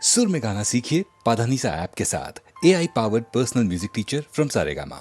सुर में गाना सीखिए पाधानीसा ऐप के साथ। AI powered personal music teacher from Saregama.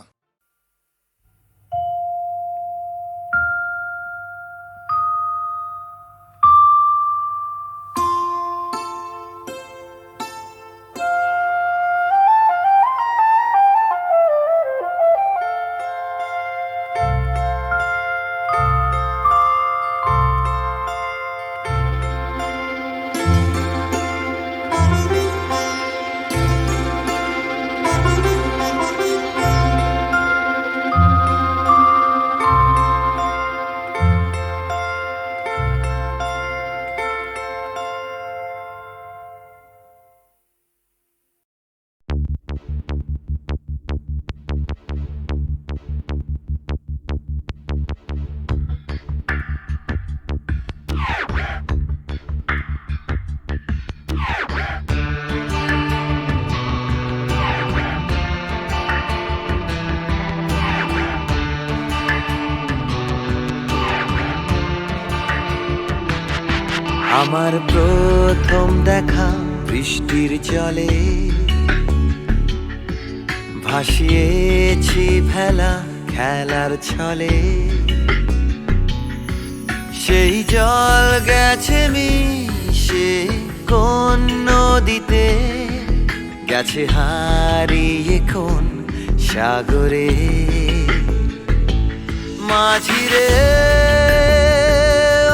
আমার প্রথম দেখা বৃষ্টির জলে ভাসিয়েছি ভেলা খেলার ছলে, সেই জল গেছে মিশে কোন নদীতে, গেছে হারিয়ে কোন সাগরে। মাঝিরে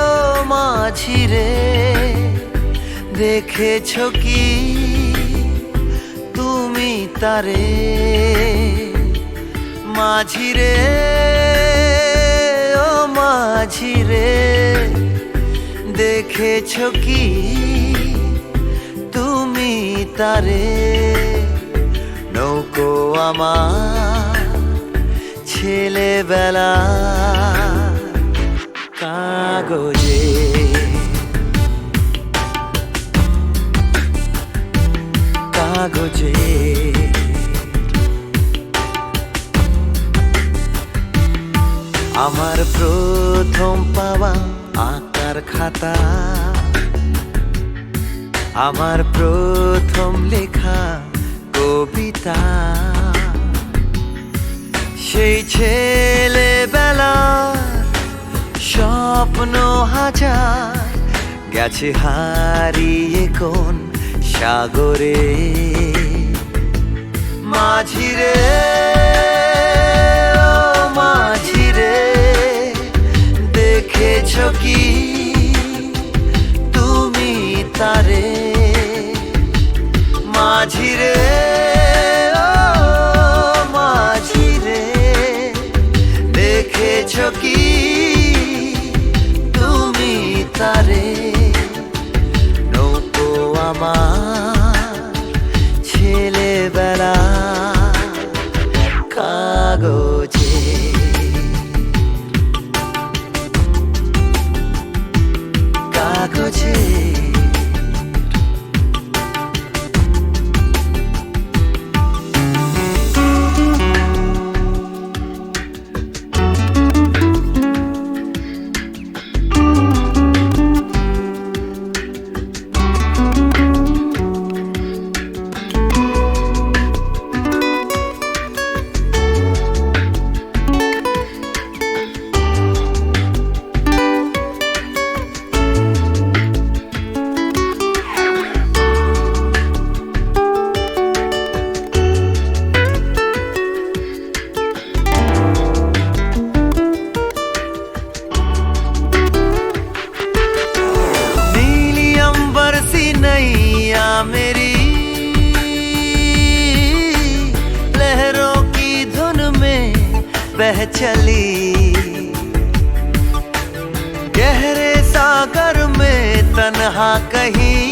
ও মাঝিরে, দেখেছ কি তুমি তারে? মাঝিরে ও মাঝিরে, দেখেছ কি তুমি তারে? নৌকো আমার ছেলেবেলা কাগজে, কাগজে। আমার প্রথম পাওয়া আঁকার খাতা, আমার প্রথম লেখা কবিতা, সেই ছেলেবেলার স্বপ্ন হাজার, গেছে হারিয়ে কোন সাগরে। মাঝিরে ও মাঝিরে, দেখেছ কি তুমি তারে? মাঝিরে ও মাঝিরে, দেখেছ কি তুমি তারে? নৌকো আমার ছেলেবেলা কাগজে, কাগজে। मेरी लहरों की धुन में बह चली, गहरे सागर में तन्हा कहीं,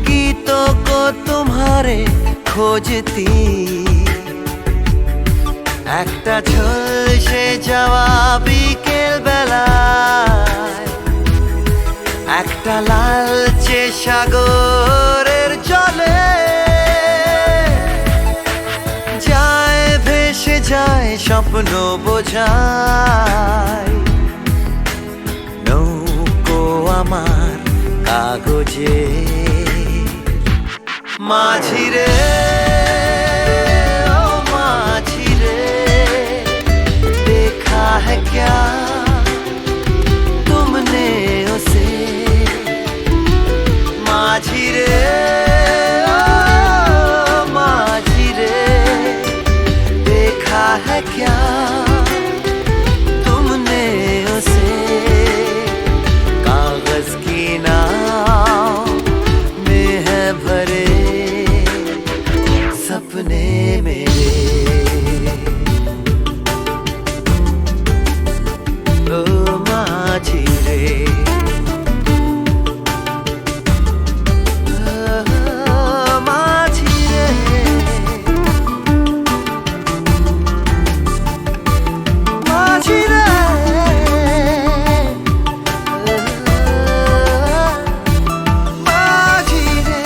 गीतों को तुम्हारे खोजती। একটা ঝলসে যাওয়া বিকেল বেলায়, একটা লালচে সাগরের জলে, যায় ভেসে যায় স্বপ্ন বোঝায়। নৌকো আমার কাগজে মাঝি রে ও মাঝি রে देखा है क्या तुमने उसे माझी रे ओ माझी रे देखा है क्या तुमने उसे कागज की नाव में है भरे सपने मेरे ओ माझी रे माझी रे माझी रे माझी रे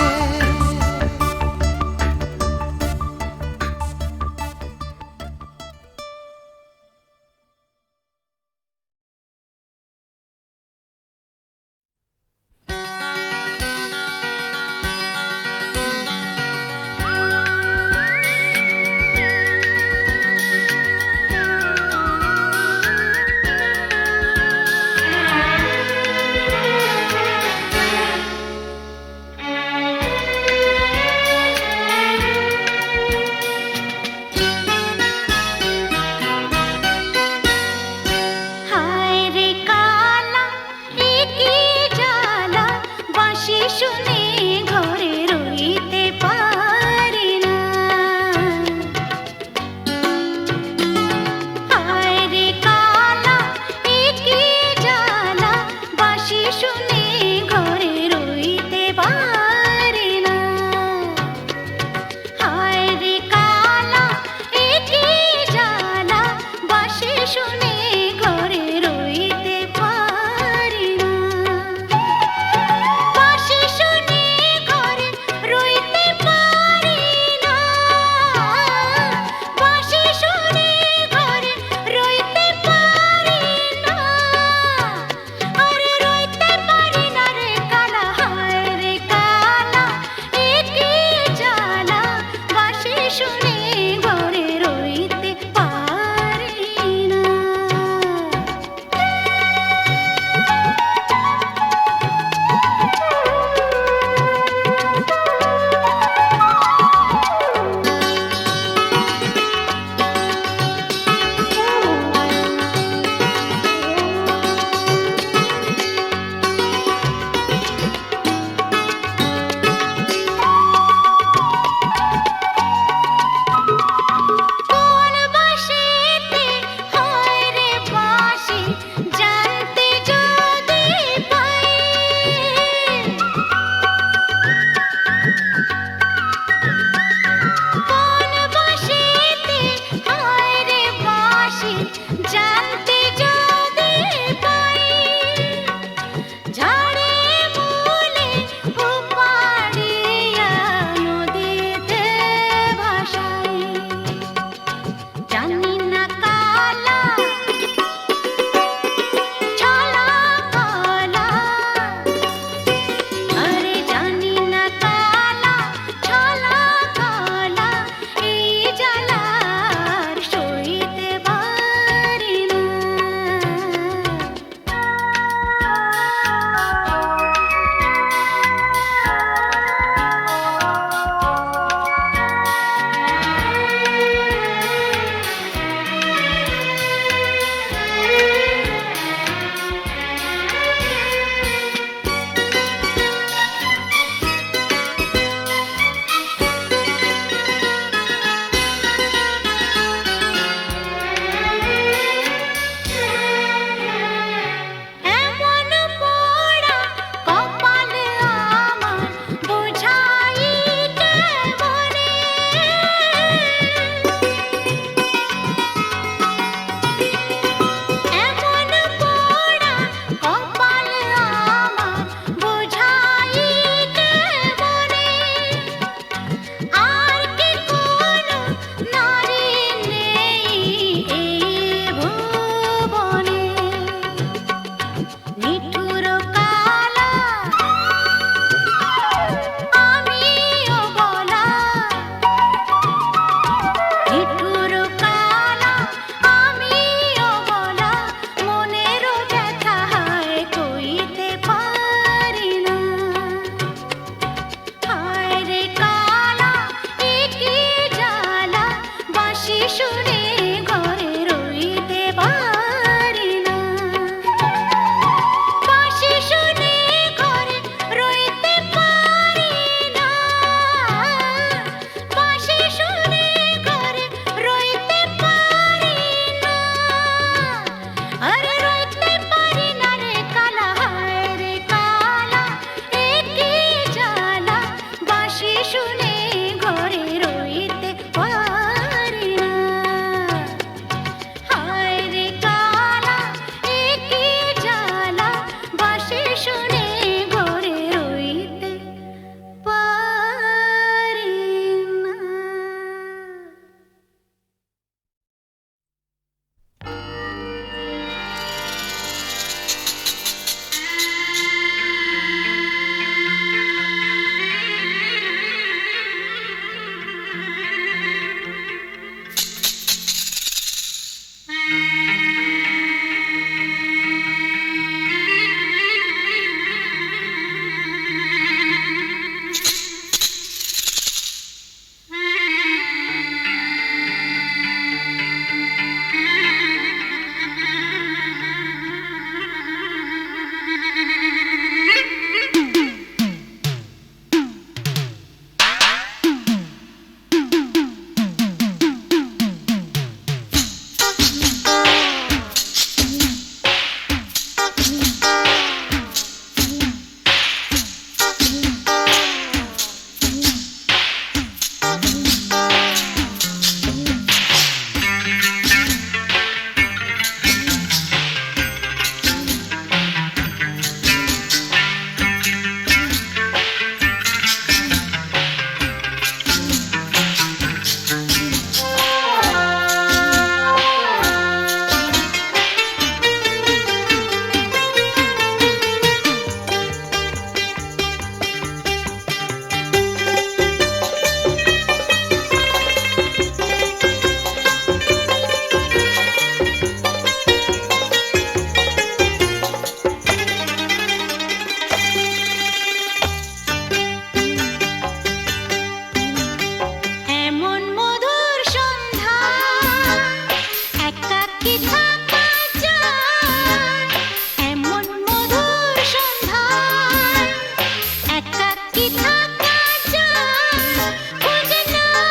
একাকী থাকা যায়, খুঁজে নাও,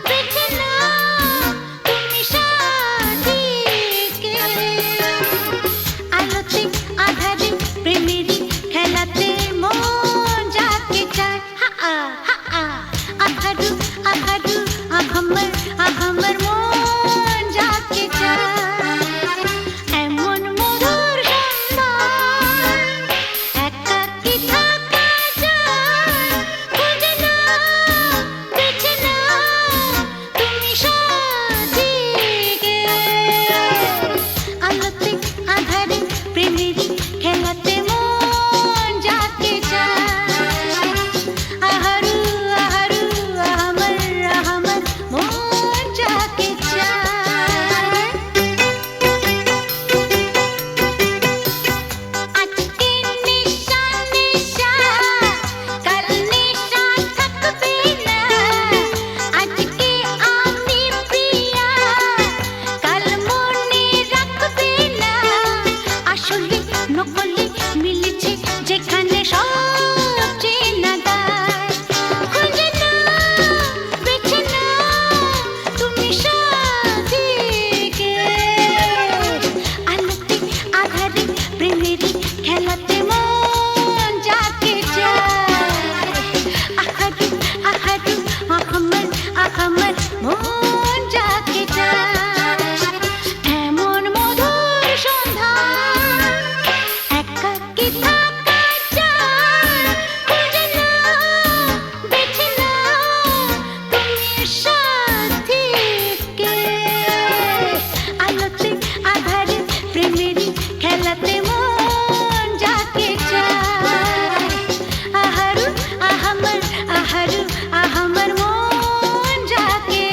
বেছে নাও তুমি সাথীকে। আলোতে আঁধারে প্রেমেরই খেলাতে মন যাকে চায়, আহারু আহারু আহাম্মর মন যাকে চায়। এমন মধুর সন্ধ্যা একাকী থাকা যায়, খুঁজে নাও, বেছে নাও তুমি সাথীকে। আলোতে আঁধারে প্রেমেরই খেলাতে মন যাকে চায়, আহারু আহারু আহাম্মর মন যাকে চায়। আজকে নেশা নেশা, কাল নেশা থাকবে না। আজকে আমি প্রিয়া, কাল মনে রাখবে না। আসলে নকলে মিলেছে যেখানে সব চেনা দায়। খুঁজে নাও, বেছে নাও তুমি সাথীকে। আলোতে আঁধারে প্রেমেরই খেলাতে মন যাকে চায়, আহারু আহারু আহাম্মর মন যাকে চায়। এমন মধুর সন্ধ্যা একাকী থাকা যায়, খুঁজে নাও, বেছে নাও তুমি সাথীকে। আলোতে আঁধারে প্রেমেরই খেলাতে মন যাকে চায়, আহারু আহাম্মর মন যাকে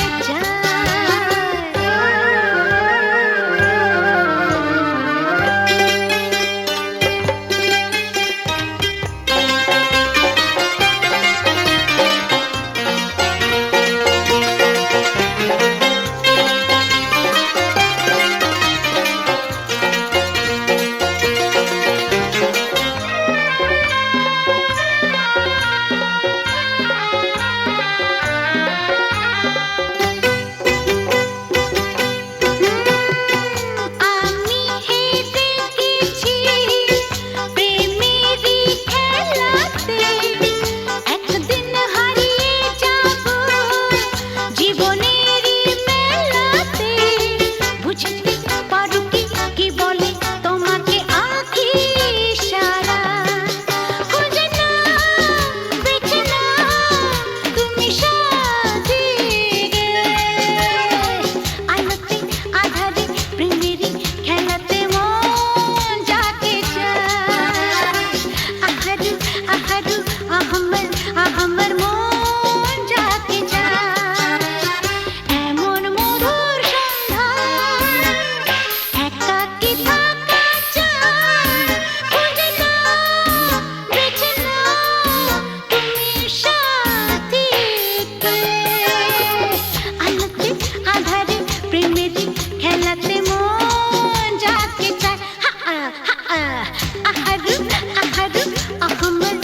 আমি হেরে গেছি প্রেমেরই খেলাতে। একদিন হারিয়ে যাব জীবনেরই মেলাতে। বুঝতে পারো কি বলে তোমাকে আঁখি ইশারা। খুঁজে নাও, বেছে নাও তুমি সাথীকে। আলোতে আঁধারে প্রেমেরই খেলাতে মন যাকে চায়, আহারু আহারু আহাম্মর মন যাকে চায়। এমন মধুর সন্ধ্যা একাকী থাকা যায়, খুঁজে নাও, বেছে নাও তুমি সাথীকে। আলোতে আঁধারে প্রেমেরই খেলাতে মন যাকে চায়, আহারু আহারু আহাম্মর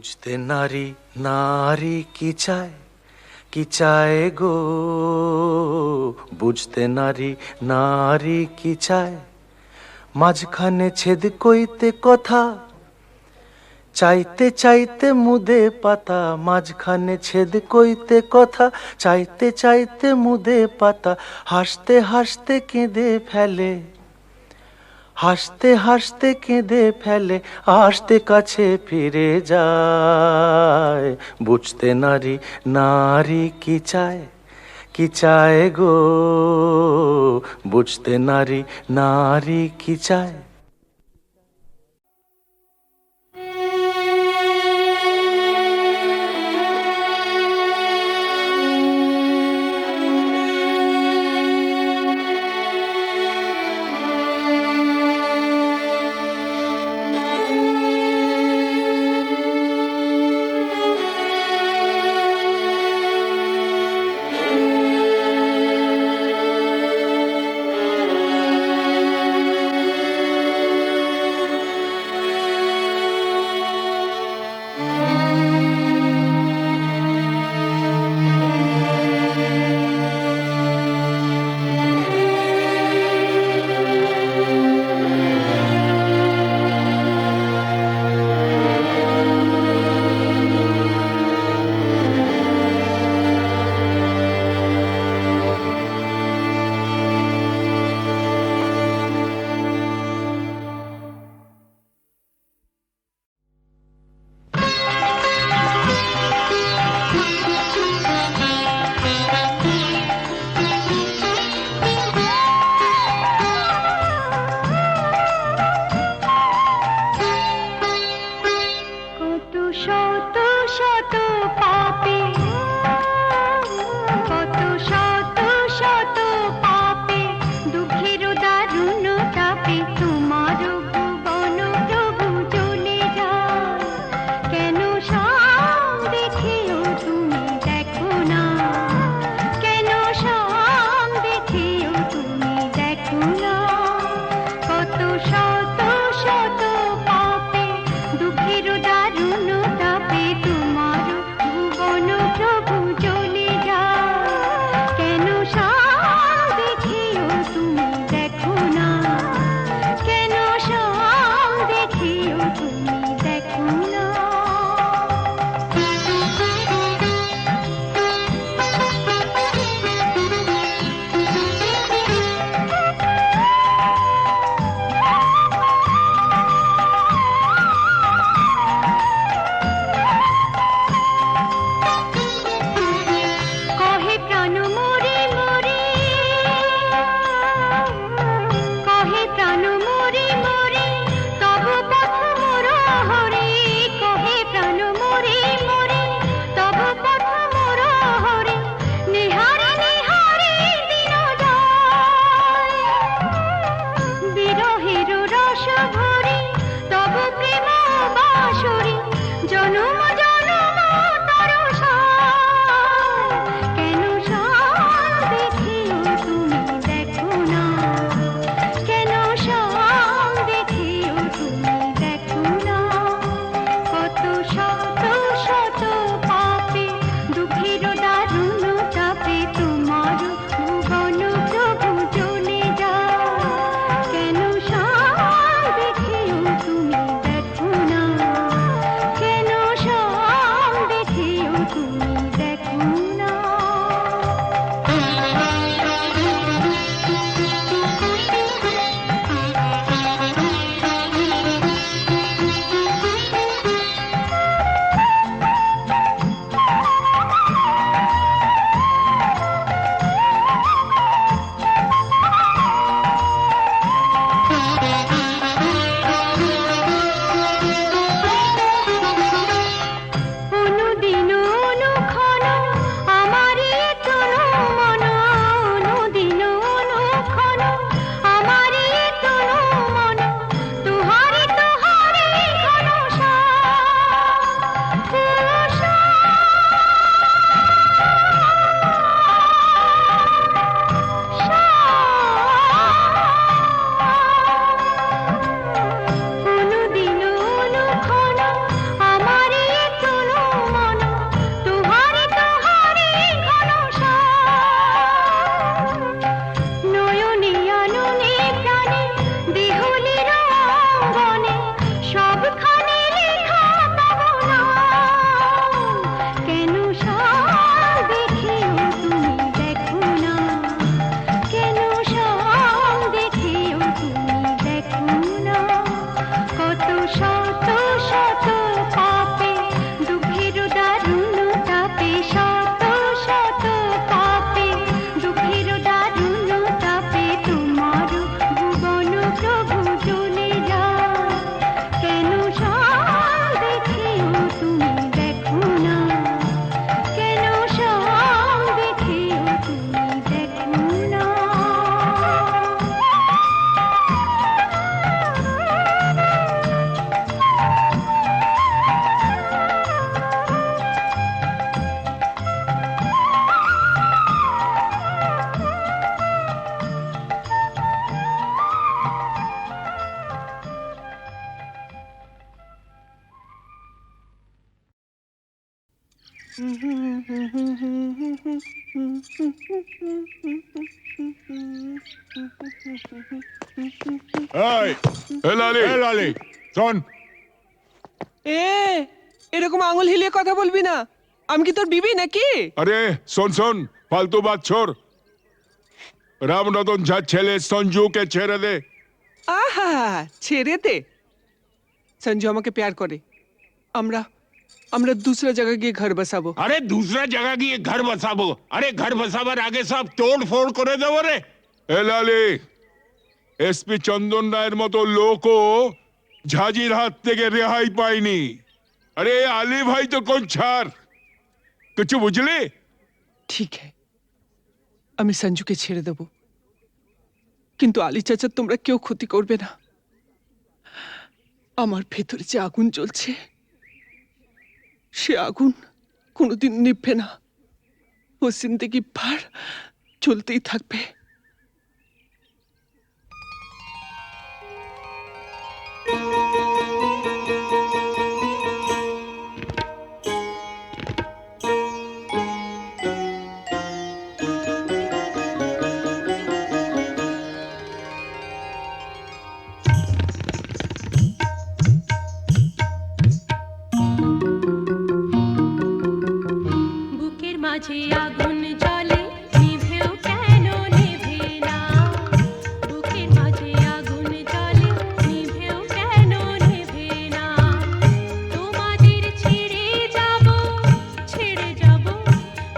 বুঝতে নারী নারী কি চায় গো, বুঝতে নারী নারী কি চায়, মাঝখানে ছেদ কইতে কথা, চাইতে চাইতে মুদে পাতা, মাঝখানে ছেদ কইতে কথা, চাইতে চাইতে মুদে পাতা, হাসতে হাসতে কেঁদে ফেলে, হাসতে হাসতে কেঁদে ফেলে, আসতে কাছে ফিরে যায়। বুঝতে নারী নারী কি চায় গো, বুঝতে নারী নারী কি চায়। এই এ লালি শোন এরকম আঙুল হিলিয়ে কথা বলবি না। আমি কি তোর বিবি নাকি? আরে শোন শোন ফালতু বাত ছোড় রামরতন ঝার ছেলে সঞ্জুকে ছেড়ে দে আহা, ছেড়ে দে। সঞ্জু আমাকে প্যার করে। আমরা আমরা दूसरा जगह গিয়ে ঘর বসাবো। আরে दूसरा जगह গিয়ে ঘর বসাবো? আরে ঘর বসাবার আগে সব তোড় ফোড় করে দেবো রে। এ লালি এসপি চন্দন রায়ের মতো লোকও ঝাঁঝির হাত থেকে রেহাই পায়নি। আরে আলী ভাই তো কোন ছাড়, কিছু বুঝলি? ঠিক है, আমি সঞ্জুকে ছেড়ে দেব, কিন্তু আলী চাচা তোমরা কেউ ক্ষতি করবে না। আমার ভেতরে যে আগুন জ্বলছে, সে আগুন কোনোদিন নিভবে না। ও জিন্দেগি ভর জ্বলতেই থাকবে। বুকের মাঝে আগুন জ্বলে নিভেও কেন নেভে না, বুকের মাঝে আগুন জ্বলে নিভেও কেন নেভে না, তোমাদের ছেড়ে যাব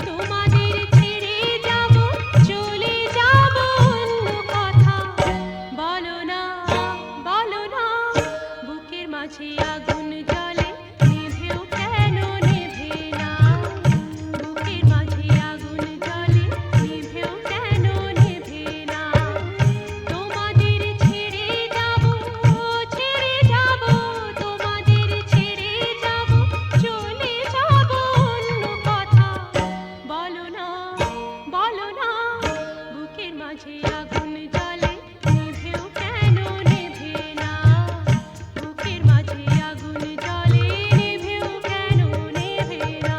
তোমাদের ছেড়ে যাব, চলে যাব অন্য কথা বলো না বুকের মাঝে আগুন জ্বলে নিভেও কেন নেভে না, বুকের মাঝে আগুন জ্বলে নিভেও কেন নেভে না, তোমাদের ছেড়ে যাব তোমাদের ছেড়ে যাব, চলে যাব অন্য কথা বলো না বুকের মাঝে আগুন জ্বলে নিভেও কেন নেভে না, বুকের মাঝে আগুন জ্বলে নিভেও কেন নেভে না।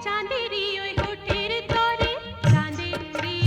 চাঁদেরই ওই হোঠের তরে, চাঁদেরই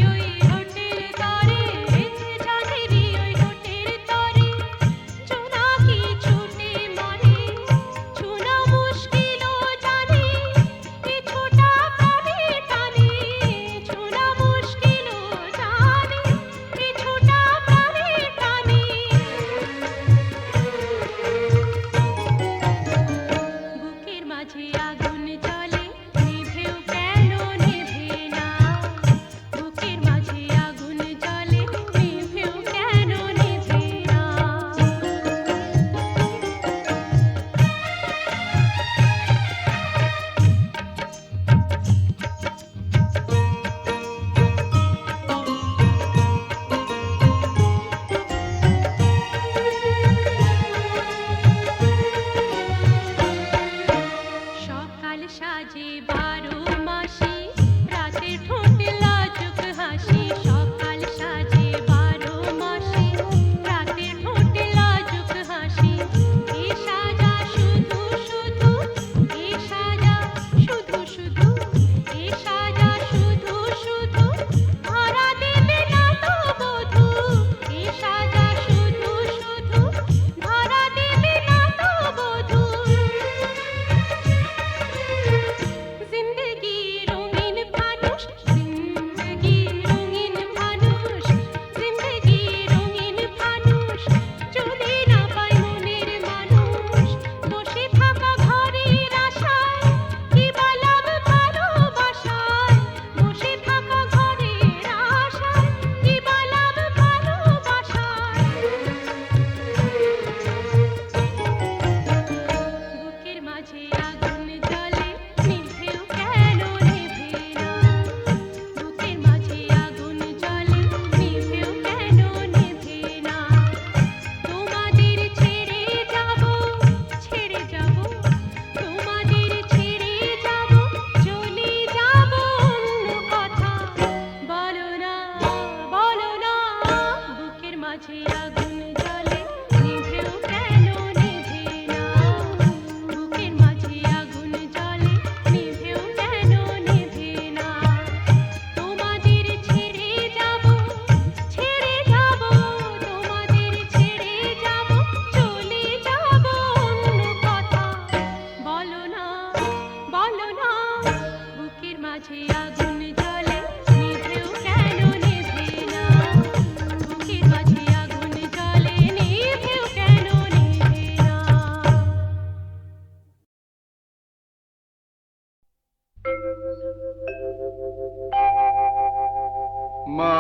মা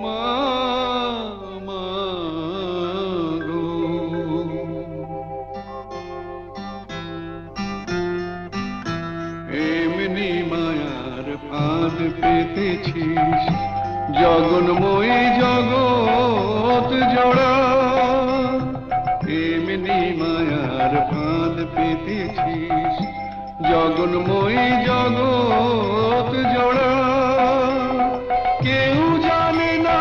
মা মা গো এমনি মায়ার ফাঁদ পেতেছিস জগন্ময়ী জগৎ জোড়া এমনি মায়ার ফাঁদ পেতেছিস জগন্ময়ী জগৎ জোড়া কেউ জানে না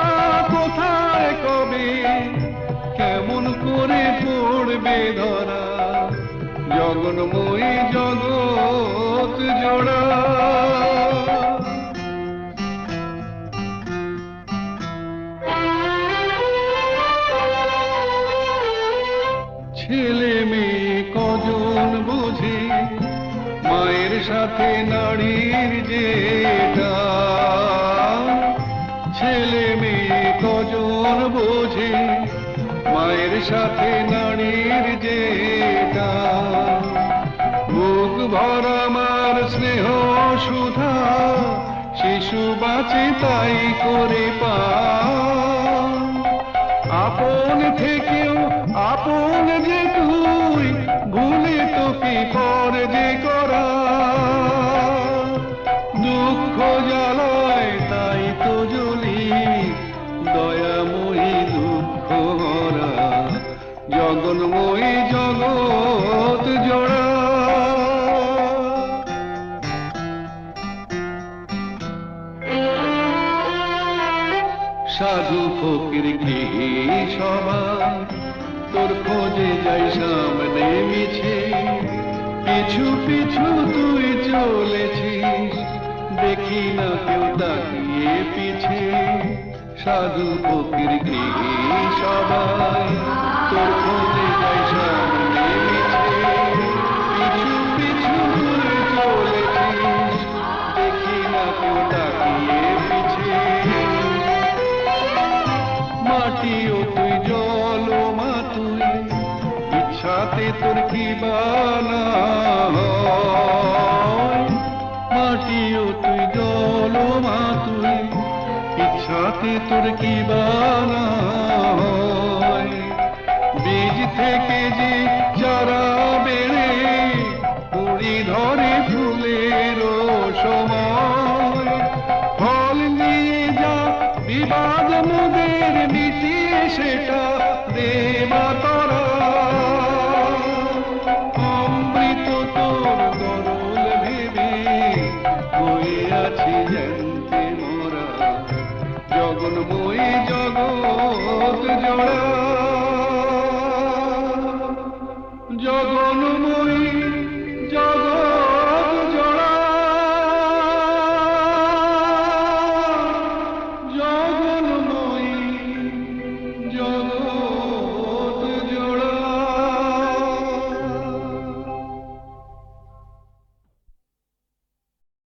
কোথায় কবে কেমন করে পড়বে ধরা জগন্ময়ী জগৎ জোড়া ছেলে মেয়ে কজন বোঝে মায়ের সাথে নারীর যেটা ছেলে মেয়ে কজন বোঝে মায়ের সাথে নারীর যেটা বুক ভরা মার স্নেহ সুধা শিশু বাঁচে তাই করে পা আপন থেকেও আপন যে তুই ভুলে তোকে পর যে করা দুঃখ জ্বালায় তাই তো জ্বলি দয়াময়ী দুঃখ হরা জগন্ময়ী জগৎ জোড়া সাধু ফকির গৃহী সবার তোর খোঁজে যাই সামনে মিছে পিছু পিছু তুই চলেছিস দেখি না কেউ তাকিয়ে পিছে সাধু ফকির গৃহী সবাই তোর খোঁজে যাই সামনে মিছে পিছু পিছু তুই চলেছিস দেখি না কেউ তাকিয়ে পিছে মাটিও তুই জল মা তুই ইচ্ছাতে তোর কি বানা মাটিও তুই জল মা তুই ইচ্ছাতে তোর কি বানা